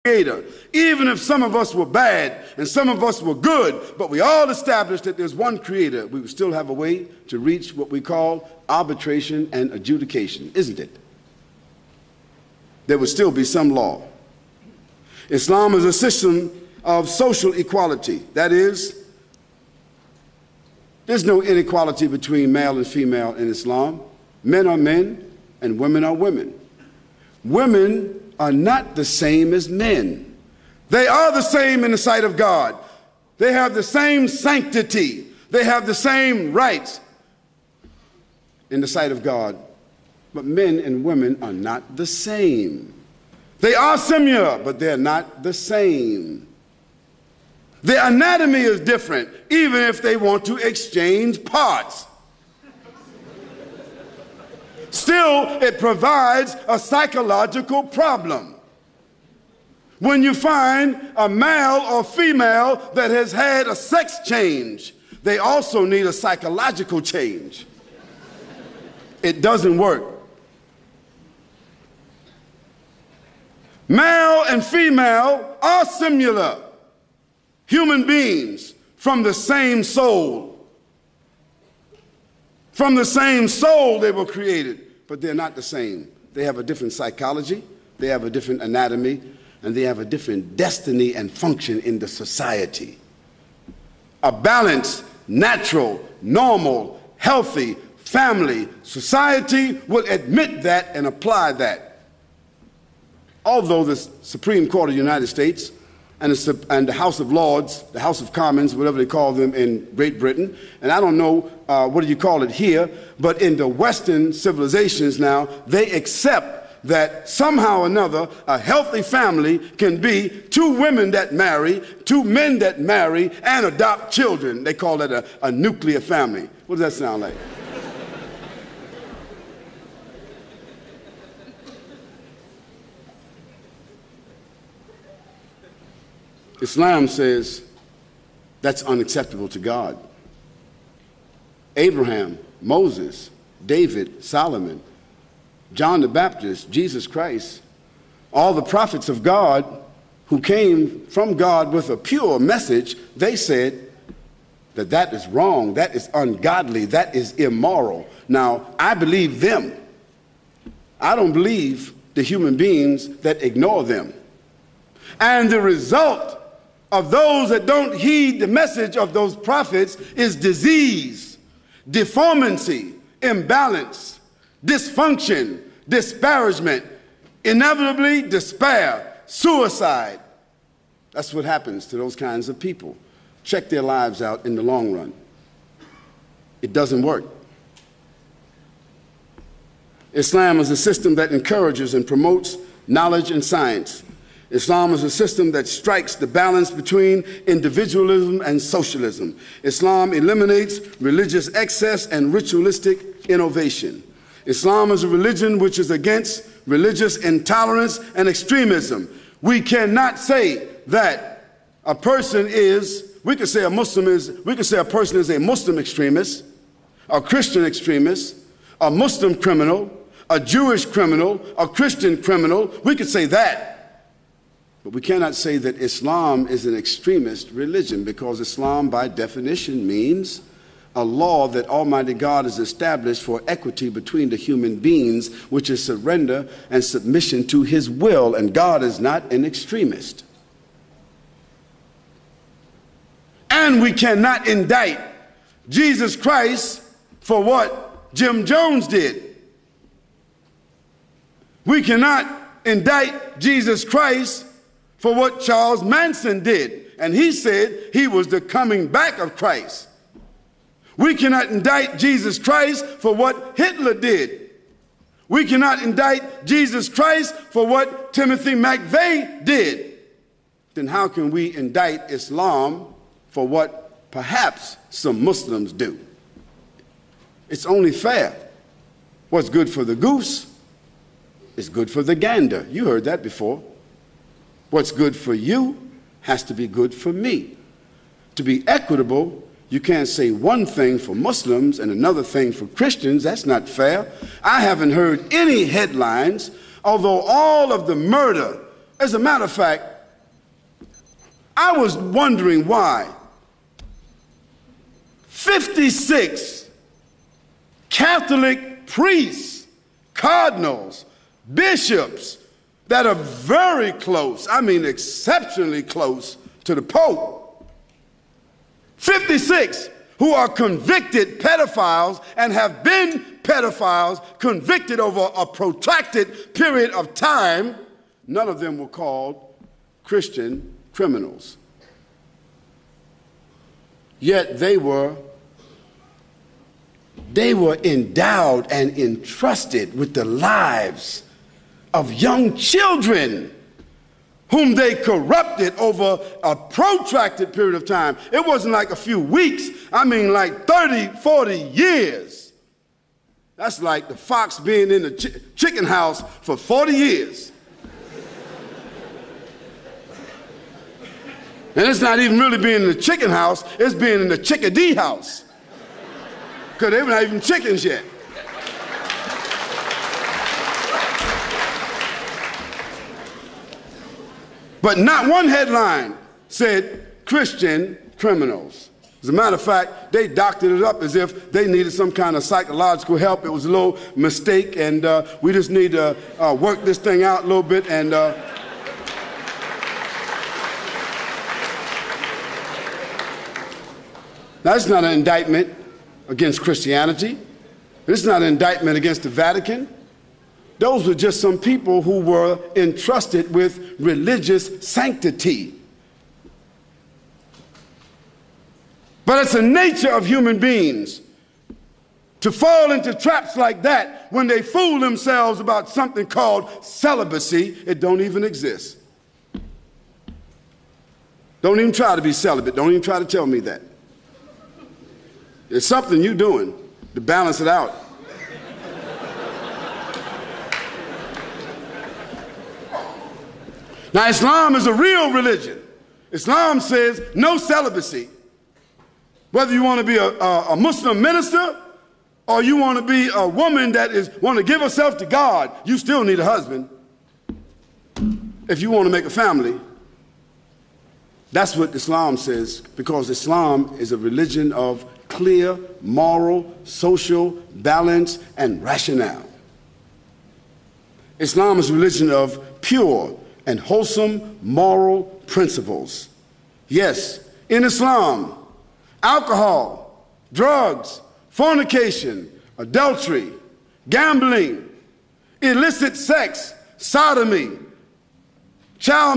Creator. Even if some of us were bad and some of us were good, but we all established that there's one Creator, we would still have a way to reach what we call arbitration and adjudication, isn't it? There would still be some law. Islam is a system of social equality. That is, there's no inequality between male and female in Islam. Men are men and women are women. Women are not the same as men. They are the same in the sight of God. They have the same sanctity. They have the same rights in the sight of God. But men and women are not the same. They are similar, but they're not the same. Their anatomy is different, even if they want to exchange parts. Still, it provides a psychological problem. When you find a male or female that has had a sex change, they also need a psychological change. It doesn't work. Male and female are similar human beings from the same soul. From the same soul they were created, but they're not the same. They have a different psychology, they have a different anatomy, and they have a different destiny and function in the society. A balanced, natural, normal, healthy family society will admit that and apply that. Although the Supreme Court of the United States and the House of Lords, the House of Commons, whatever they call them in Great Britain, and I don't know what do you call it here, but in the Western civilizations now, they accept that somehow or another a healthy family can be two women that marry, two men that marry, and adopt children. They call that a nuclear family. What does that sound like? Islam says that's unacceptable to God. Abraham, Moses, David, Solomon, John the Baptist, Jesus Christ, all the prophets of God who came from God with a pure message, they said that that is wrong, that is ungodly, that is immoral. Now, I believe them. I don't believe the human beings that ignore them. And the result of those that don't heed the message of those prophets is disease, deformity, imbalance, dysfunction, disparagement, inevitably despair, suicide. That's what happens to those kinds of people. Check their lives out in the long run. It doesn't work. Islam is a system that encourages and promotes knowledge and science. Islam is a system that strikes the balance between individualism and socialism. Islam eliminates religious excess and ritualistic innovation. Islam is a religion which is against religious intolerance and extremism. We cannot say that a person is, we could say a person is a Muslim extremist, a Christian extremist, a Muslim criminal, a Jewish criminal, a Christian criminal. We could say that. But we cannot say that Islam is an extremist religion, because Islam, by definition, means a law that Almighty God has established for equity between the human beings, which is surrender and submission to His will, and God is not an extremist. And we cannot indict Jesus Christ for what Jim Jones did. We cannot indict Jesus Christ for what Charles Manson did. And he said he was the coming back of Christ. We cannot indict Jesus Christ for what Hitler did. We cannot indict Jesus Christ for what Timothy McVeigh did. Then how can we indict Islam for what perhaps some Muslims do? It's only fair. What's good for the goose is good for the gander. You heard that before. What's good for you has to be good for me. To be equitable, you can't say one thing for Muslims and another thing for Christians. That's not fair. I haven't heard any headlines, although all of the murder, as a matter of fact, I was wondering why 56 Catholic priests, cardinals, bishops that are very close, I mean exceptionally close to the Pope, 56 who are convicted pedophiles and have been pedophiles convicted over a protracted period of time, none of them were called Christian criminals. Yet they were endowed and entrusted with the lives of young children whom they corrupted over a protracted period of time. It wasn't like a few weeks. I mean like 30, 40 years. That's like the fox being in the chicken house for 40 years. And it's not even really being in the chicken house, it's being in the chickadee house. Because they were not even chickens yet. But not one headline said Christian criminals. As a matter of fact, they doctored it up as if they needed some kind of psychological help. It was a little mistake, and we just need to work this thing out a little bit. And that's not an indictment against Christianity. This is not an indictment against the Vatican. Those were just some people who were entrusted with religious sanctity. But it's the nature of human beings to fall into traps like that when they fool themselves about something called celibacy. It don't even exist. Don't even try to be celibate. Don't even try to tell me that. It's something you're doing to balance it out. Now, Islam is a real religion. Islam says no celibacy. Whether you want to be a Muslim minister or you want to be a woman that want to give herself to God, you still need a husband if you want to make a family. That's what Islam says, because Islam is a religion of clear moral, social balance, and rationale. Islam is a religion of pure and wholesome moral principles. Yes, in Islam, alcohol, drugs, fornication, adultery, gambling, illicit sex, sodomy, child